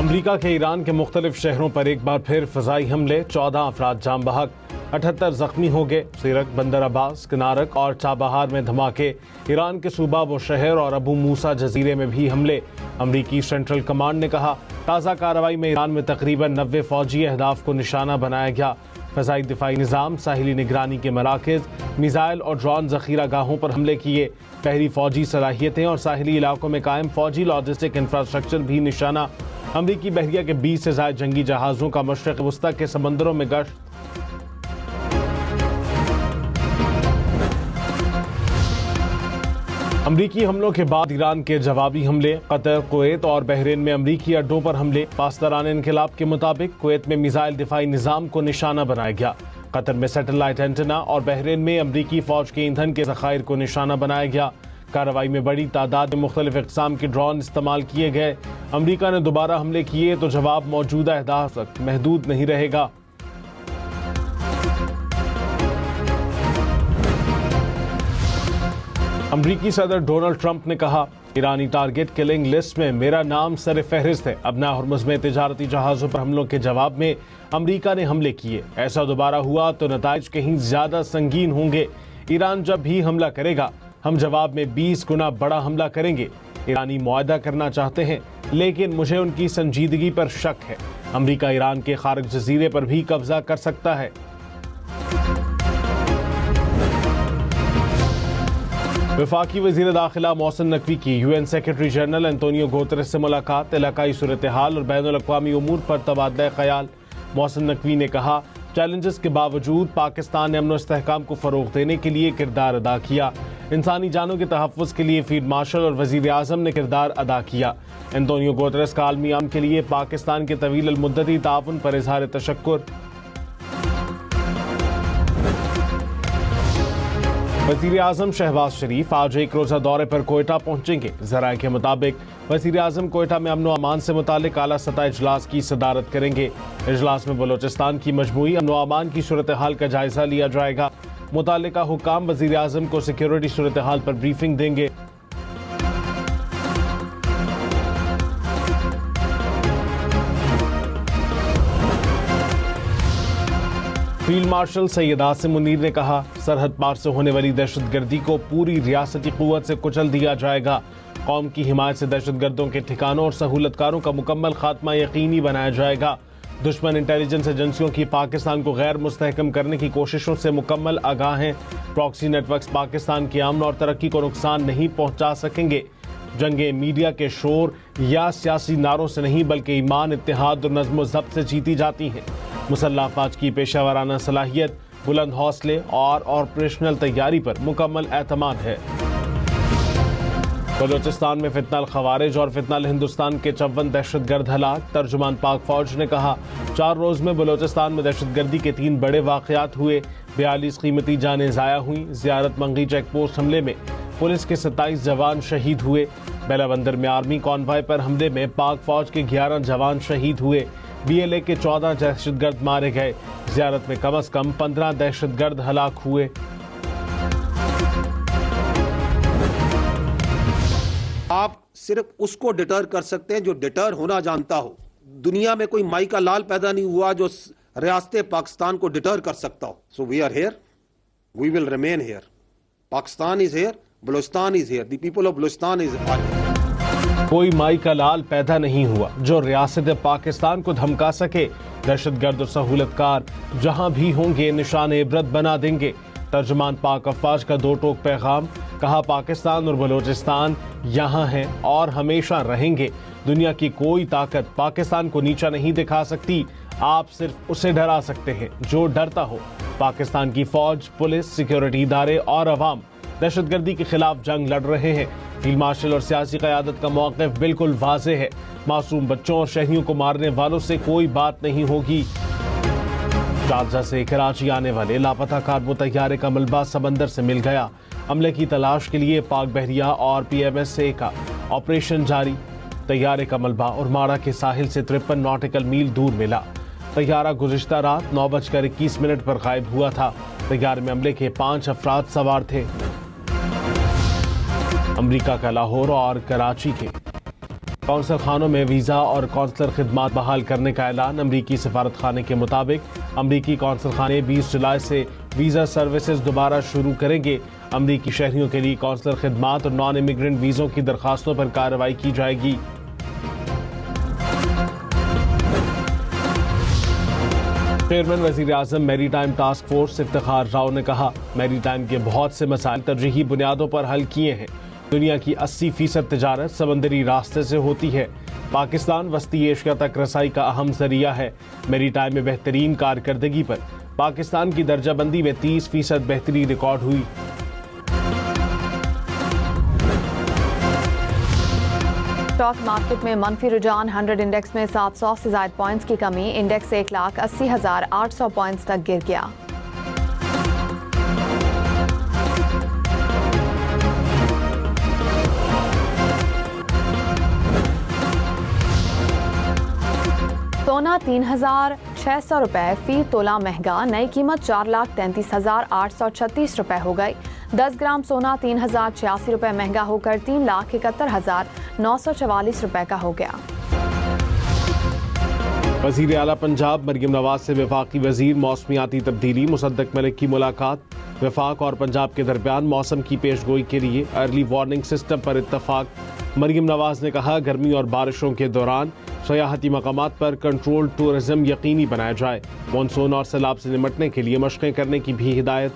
امریکہ کے ایران کے مختلف شہروں پر ایک بار پھر فضائی حملے، 14 افراد جاں بحق، 78 زخمی ہو گئے۔ سیرک، بندر عباس، کنارک اور چابہار میں دھماکے، ایران کے صوبہ و شہر اور ابو موسیٰ جزیرے میں بھی حملے۔ امریکی سینٹرل کمانڈ نے کہا تازہ کارروائی میں ایران میں تقریباً 90 فوجی اہداف کو نشانہ بنایا گیا۔ فضائی دفاعی نظام، ساحلی نگرانی کے مراکز، میزائل اور ڈرون ذخیرہ گاہوں پر حملے کیے۔ بحری فوجی صلاحیتیں اور ساحلی علاقوں میں قائم فوجی لاجسٹک انفراسٹرکچر بھی نشانہ۔ امریکی بحریہ کے 20 سے زائد جنگی جہازوں کا مشرق وسطیٰ کے سمندروں میں گشت۔ امریکی حملوں کے بعد ایران کے جوابی حملے، قطر، کویت اور بحرین میں امریکی اڈوں پر حملے۔ پاسداران انقلاب کے مطابق کویت میں میزائل دفاعی نظام کو نشانہ بنایا گیا، قطر میں سیٹلائٹ اینٹنا اور بحرین میں امریکی فوج کے ایندھن کے ذخائر کو نشانہ بنایا گیا۔ کارروائی میں بڑی تعداد میں مختلف اقسام کے ڈرون استعمال کیے گئے۔ امریکہ نے دوبارہ حملے کیے تو جواب موجودہ اہداف تک محدود نہیں رہے گا۔ امریکی صدر ڈونلڈ ٹرمپ نے کہا ایرانی ٹارگٹ کلنگ لسٹ میں میرا نام سر فہرست ہے۔ ابنا ہرمز میں تجارتی جہازوں پر حملوں کے جواب میں امریکہ نے حملے کیے۔ ایسا دوبارہ ہوا تو نتائج کہیں زیادہ سنگین ہوں گے۔ ایران جب بھی حملہ کرے گا ہم جواب میں 20 گنا بڑا حملہ کریں گے۔ ایرانی معاہدہ کرنا چاہتے ہیں لیکن مجھے ان کی سنجیدگی پر شک ہے۔ امریکہ ایران کے خارق جزیرے پر بھی قبضہ کر سکتا ہے۔ وفاقی وزیر داخلہ محسن نقوی کی U N secretary general Antonio Guterres سے ملاقات، علاقائی صورتحال اور بین الاقوامی امور پر تبادلہ خیال۔ محسن نقوی نے کہا چیلنجز کے باوجود پاکستان نے امن و استحکام کو فروغ دینے کے لیے کردار ادا کیا۔ انسانی جانوں کے تحفظ کے لیے فیلڈ مارشل اور وزیر اعظم نے کردار ادا کیا۔ انتونیو گوتریس کا عالمی امن کے لیے پاکستان کے طویل المدتی تعاون پر اظہار تشکر۔ وزیر اعظم شہباز شریف آج ایک روزہ دورے پر کوئٹہ پہنچیں گے۔ ذرائع کے مطابق وزیر اعظم کوئٹہ میں امن و امان سے متعلق اعلیٰ سطح اجلاس کی صدارت کریں گے۔ اجلاس میں بلوچستان کی مجموعی امن و امان کی صورتحال کا جائزہ لیا جائے گا۔ متعلقہ حکام وزیر اعظم کو سیکیورٹی صورتحال پر بریفنگ دیں گے۔ فیلڈ مارشل سید عاصم منیر نے کہا سرحد پار سے ہونے والی دہشت گردی کو پوری ریاستی قوت سے کچل دیا جائے گا۔ قوم کی حمایت سے دہشت گردوں کے ٹھکانوں اور سہولت کاروں کا مکمل خاتمہ یقینی بنایا جائے گا۔ دشمن انٹیلیجنس ایجنسیوں کی پاکستان کو غیر مستحکم کرنے کی کوششوں سے مکمل آگاہ ہیں۔ پراکسی نیٹ ورکس پاکستان کی امن اور ترقی کو نقصان نہیں پہنچا سکیں گے۔ جنگیں میڈیا کے شور یا سیاسی نعروں سے نہیں بلکہ ایمان، اتحاد اور نظم و ضبط سے جیتی جاتی ہیں۔ مسلح افواج کی پیشہ ورانہ صلاحیت، بلند حوصلے اور آپریشنل تیاری پر مکمل اعتماد ہے۔ بلوچستان میں فتنہ الخوارج اور فتنہ الہندوستان کے 54 دہشت گرد ہلاک۔ ترجمان پاک فوج نے کہا 4 روز میں بلوچستان میں دہشت گردی کے 3 بڑے واقعات ہوئے، 42 قیمتی جانیں ضائع ہوئیں۔ زیارت منگی چیک پوسٹ حملے میں پولیس کے 27 جوان شہید ہوئے۔ بیلا بندر میں آرمی کانوائے پر حملے میں پاک فوج کے 11 جوان شہید ہوئے۔ بی ایل اے کے 14 دہشت گرد مارے گئے۔ زیارت میں کم از کم 15 دہشت گرد ہلاک ہوئے۔ آپ صرف اس کو ڈٹر کر سکتے ہیں جو ڈٹر ہونا جانتا ہو۔ دنیا میں کوئی مائی کا لال پیدا نہیں ہوا جو ریاست پاکستان کو ڈٹر کر سکتا ہو۔ So we are here, we will remain here. Pakistan is here, Balochistan is here, the people of Balochistan is here. کوئی مائی کا لال پیدا نہیں ہوا جو ریاست پاکستان کو دھمکا سکے۔ دہشت گرد اور سہولت کار جہاں بھی ہوں گے نشان عبرت بنا دیں گے۔ ترجمان پاک افواج کا 2 ٹوک پیغام، کہا پاکستان اور بلوچستان یہاں ہیں اور ہمیشہ رہیں گے۔ دنیا کی کوئی طاقت پاکستان کو نیچا نہیں دکھا سکتی۔ آپ صرف اسے ڈرا سکتے ہیں جو ڈرتا ہو۔ پاکستان کی فوج، پولیس، سیکیورٹی ادارے اور عوام دہشت گردی کے خلاف جنگ لڑ رہے ہیں۔ فیلڈ مارشل اور سیاسی قیادت کا موقف بالکل واضح ہے۔ معصوم بچوں اور شہریوں کو مارنے والوں سے کوئی بات نہیں ہوگی۔ شارجہ سے کراچی آنے والے لاپتہ کارگو طیارے کا ملبہ سمندر سے مل گیا۔ عملے کی تلاش کے لیے پاک بحریہ اور پی ایم ایس اے کا آپریشن جاری۔ طیارے کا ملبہ اور ماڑا کے ساحل سے 53 ناٹیکل میل دور ملا۔ طیارہ گزشتہ رات 9:21 پر غائب ہوا تھا۔ طیارے میں عملے کے 5 افراد سوار تھے۔ امریکہ کا لاہور اور کراچی کے کونسل خانوں میں ویزا اور کونسلر خدمات بحال کرنے کا اعلان۔ امریکی سفارت خانے کے مطابق امریکی کونسل خانے 20 جولائی سے ویزا سروسز دوبارہ شروع کریں گے۔ امریکی شہریوں کے لیے کونسلر خدمات اور نان امیگرنٹ ویزوں کی درخواستوں پر کارروائی کی جائے گی۔ چیئرمین وزیر اعظم میری time task force Iftikhar Rao نے کہا، میری ٹائم کے بہت سے مسائل ترجیحی بنیادوں پر حل کیے ہیں۔ دنیا کی 80% تجارت سمندری راستے سے ہوتی ہے۔ پاکستان وسطی ایشیا تک رسائی کا اہم ذریعہ ہے۔ میری ٹائم میں بہترین کارکردگی پر پاکستان کی درجہ بندی میں 30% بہتری ریکارڈ ہوئی۔ اسٹاک مارکیٹ میں منفی رجحان، 100 انڈیکس میں 700 سے زائد پوائنٹس کی کمی، انڈیکس 1,80,800 پوائنٹس تک گر گیا۔ سونا 3,600 روپے فی تولہ مہنگا، نئی قیمت 4,33,836 روپے ہو گئی۔ 10 گرام سونا 3,086 روپے مہنگا ہو کر 3,71,944 روپے کا ہو گیا۔ وزیر اعلیٰ پنجاب مریم نواز سے وفاقی وزیر موسمیاتی تبدیلی مصدق ملک کی ملاقات۔ وفاق اور پنجاب کے درمیان موسم کی پیش گوئی کے لیے ارلی وارننگ سسٹم پر اتفاق۔ مریم نواز نے کہا، گرمی اور بارشوں کے دوران سیاحتی مقامات پر کنٹرول ٹورزم یقینی بنایا جائے۔ مانسون اور سیلاب سے نمٹنے کے لیے مشقیں کرنے کی بھی ہدایت۔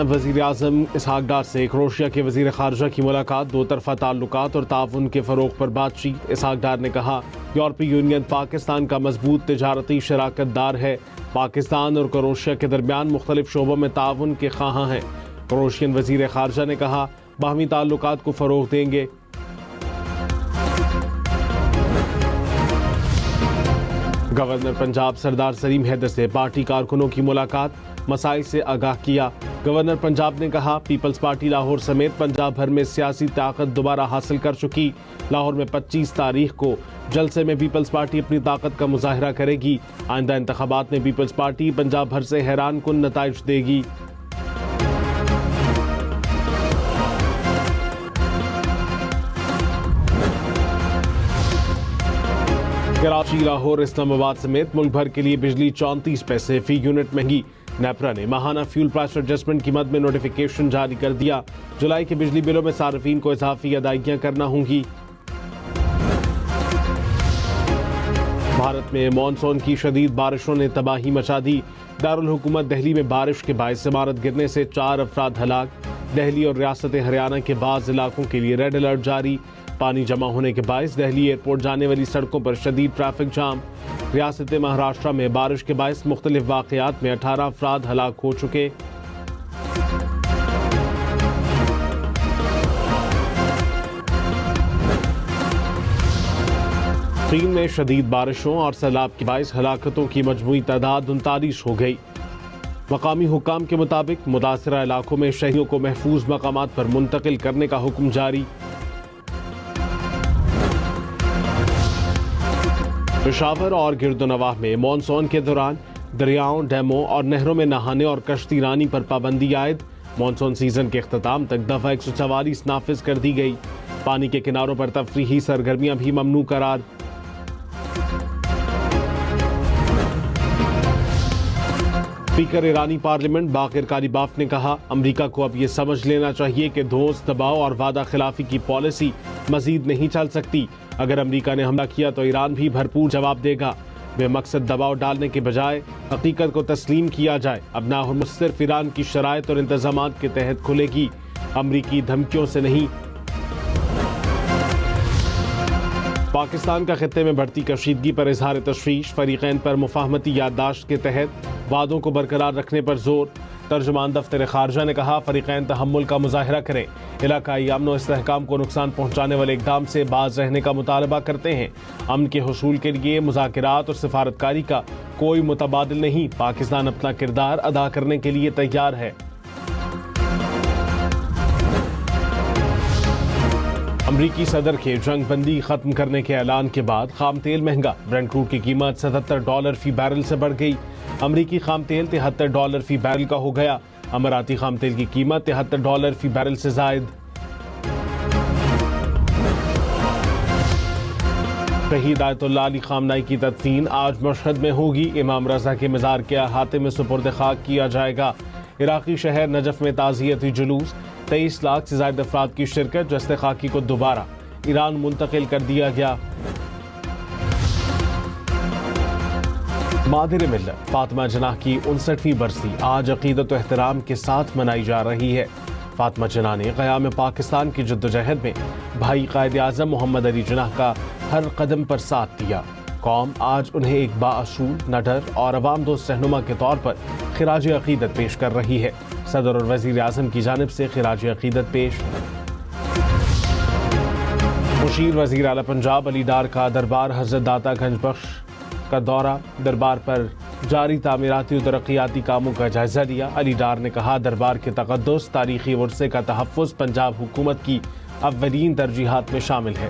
وزیر اعظم اسحاق ڈار سے کروشیا کے وزیر خارجہ کی ملاقات، دو طرفہ تعلقات اور تعاون کے فروغ پر بات چیت۔ اسحاق ڈار نے کہا، یورپی یونین پاکستان کا مضبوط تجارتی شراکت دار ہے۔ پاکستان اور کروشیا کے درمیان مختلف شعبوں میں تعاون کے خواہاں ہیں۔ کروشین وزیر خارجہ نے کہا، باہمی تعلقات کو فروغ دیں گے۔ گورنر پنجاب سردار سلیم حیدر سے پارٹی کارکنوں کی ملاقات، مسائل سے آگاہ کیا۔ گورنر پنجاب نے کہا، پیپلز پارٹی لاہور سمیت پنجاب بھر میں سیاسی طاقت دوبارہ حاصل کر چکی۔ لاہور میں 25 تاریخ کو جلسے میں پیپلز پارٹی اپنی طاقت کا مظاہرہ کرے گی۔ آئندہ انتخابات میں پیپلز پارٹی پنجاب بھر سے حیران کن نتائج دے گی۔ کراچی، لاہور، اسلام آباد سمیت ملک بھر کے لیے بجلی 34 پیسے فی یونٹ مہنگی۔ نیپرا نے ماہانہ فیول پرائس ایڈجسٹمنٹ کی مد میں نوٹیفیکیشن جاری کر دیا۔ جولائی کے بجلی بلوں میں صارفین کو اضافی ادائیگیاں کرنا ہوں گی۔ بھارت میں مانسون کی شدید بارشوں نے تباہی مچا دی۔ دارالحکومت دہلی میں بارش کے باعث عمارت گرنے سے 4 افراد ہلاک۔ دہلی اور ریاست ہریانہ کے بعض علاقوں کے لیے ریڈ الرٹ جاری۔ پانی جمع ہونے کے باعث دہلی ایئرپورٹ جانے والی سڑکوں پر شدید ٹریفک جام۔ ریاست مہاراشٹرا میں بارش کے باعث مختلف واقعات میں 18 افراد ہلاک ہو چکے۔ چین میں شدید بارشوں اور سیلاب کے باعث ہلاکتوں کی مجموعی تعداد 39 ہو گئی۔ مقامی حکام کے مطابق متاثرہ علاقوں میں شہریوں کو محفوظ مقامات پر منتقل کرنے کا حکم جاری۔ پشاور اور گرد و نواح میں مانسون کے دوران دریاؤں، ڈیموں اور نہروں میں نہانے اور کشتی رانی پر پابندی عائد۔ مانسون سیزن کے اختتام تک دفعہ 144 نافذ کر دی گئی۔ پانی کے کناروں پر تفریحی سرگرمیاں بھی ممنوع قرار۔ اسپیکر ایرانی پارلیمنٹ باقر کالیباف نے کہا، امریکہ کو اب یہ سمجھ لینا چاہیے کہ دوست، دباؤ اور وعدہ خلافی کی پالیسی مزید نہیں چل سکتی۔ اگر امریکہ نے حملہ کیا تو ایران بھی بھرپور جواب دے گا۔ بے مقصد دباؤ ڈالنے کے بجائے حقیقت کو تسلیم کیا جائے۔ اب نہ ہرمز صرف ایران کی شرائط اور انتظامات کے تحت کھلے گی، امریکی دھمکیوں سے نہیں۔ پاکستان کا خطے میں بڑھتی کشیدگی پر اظہار تشویش، فریقین پر مفاہمتی یادداشت کے تحت وعدوں کو برقرار رکھنے پر زور۔ ترجمان دفتر خارجہ نے کہا، فریقین تحمل کا مظاہرہ کریں، علاقائی امن و استحکام کو نقصان پہنچانے والے اقدام سے باز رہنے کا مطالبہ کرتے ہیں۔ امن کے حصول کے لیے مذاکرات اور سفارتکاری کا کوئی متبادل نہیں، پاکستان اپنا کردار ادا کرنے کے لیے تیار ہے۔ امریکی صدر کے جنگ بندی ختم کرنے کے اعلان کے بعد خام تیل مہنگا، برنٹ کروڈ کی قیمت $77 فی بیرل سے بڑھ گئی۔ امریکی خام تیل $73 فی بیرل کا ہو گیا۔ اماراتی خام تیل کی قیمت $73 فی بیرل سے زائد۔ شہید آیت اللہ علی خامنائی کی تدفین آج مشہد میں ہوگی. امام رضا کے مزار کے احاطے میں سپرد خاک کیا جائے گا. عراقی شہر نجف میں تعزیتی جلوس. 23 لاکھ سے زائد افراد کی شرکت. جسد خاکی کو دوبارہ ایران منتقل کر دیا گیا. مادر ملت فاطمہ جناح کی 59ویں برسی آج عقیدت و احترام کے ساتھ منائی جا رہی ہے. فاطمہ جناح نے قیام پاکستان کی جدوجہد میں بھائی قائد اعظم محمد علی جناح کا ہر قدم پر ساتھ دیا. قوم آج انہیں ایک بااصول، نڈر اور عوام دوست رہنما کے طور پر خراج عقیدت پیش کر رہی ہے. صدر اور وزیر اعظم کی جانب سے خراج عقیدت پیش. مشیر وزیر اعلیٰ پنجاب علی ڈار کا دربار حضرت داتا گنج بخش کا دورہ. دربار پر جاری تعمیراتی و ترقیاتی کاموں کا جائزہ لیا. علی ڈار نے کہا دربار کے تقدس، تاریخی ورثے کا تحفظ پنجاب حکومت کی اولین ترجیحات میں شامل ہے.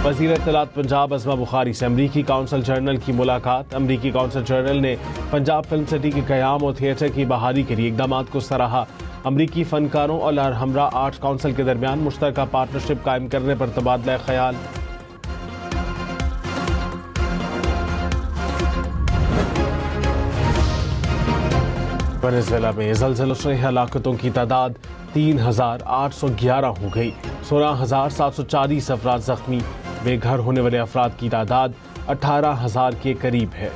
وزیر اطلاعات پنجاب عظمہ بخاری سے امریکی کونسل جنرل کی ملاقات. امریکی کونسل جنرل نے پنجاب فلم سٹی کے قیام اور تھیٹر کی بحالی کے لیے اقدامات کو سراہا. امریکی فنکاروں اور ہمراہ آرٹس کونسل کے درمیان مشترکہ پارٹنرشپ قائم کرنے پر تبادلہ خیال. وینزویلا میں زلزلوں سے ہلاکتوں کی تعداد 3,811 ہو گئی. 16,740 افراد زخمی. بے گھر ہونے والے افراد کی تعداد 18,000 کے قریب ہے.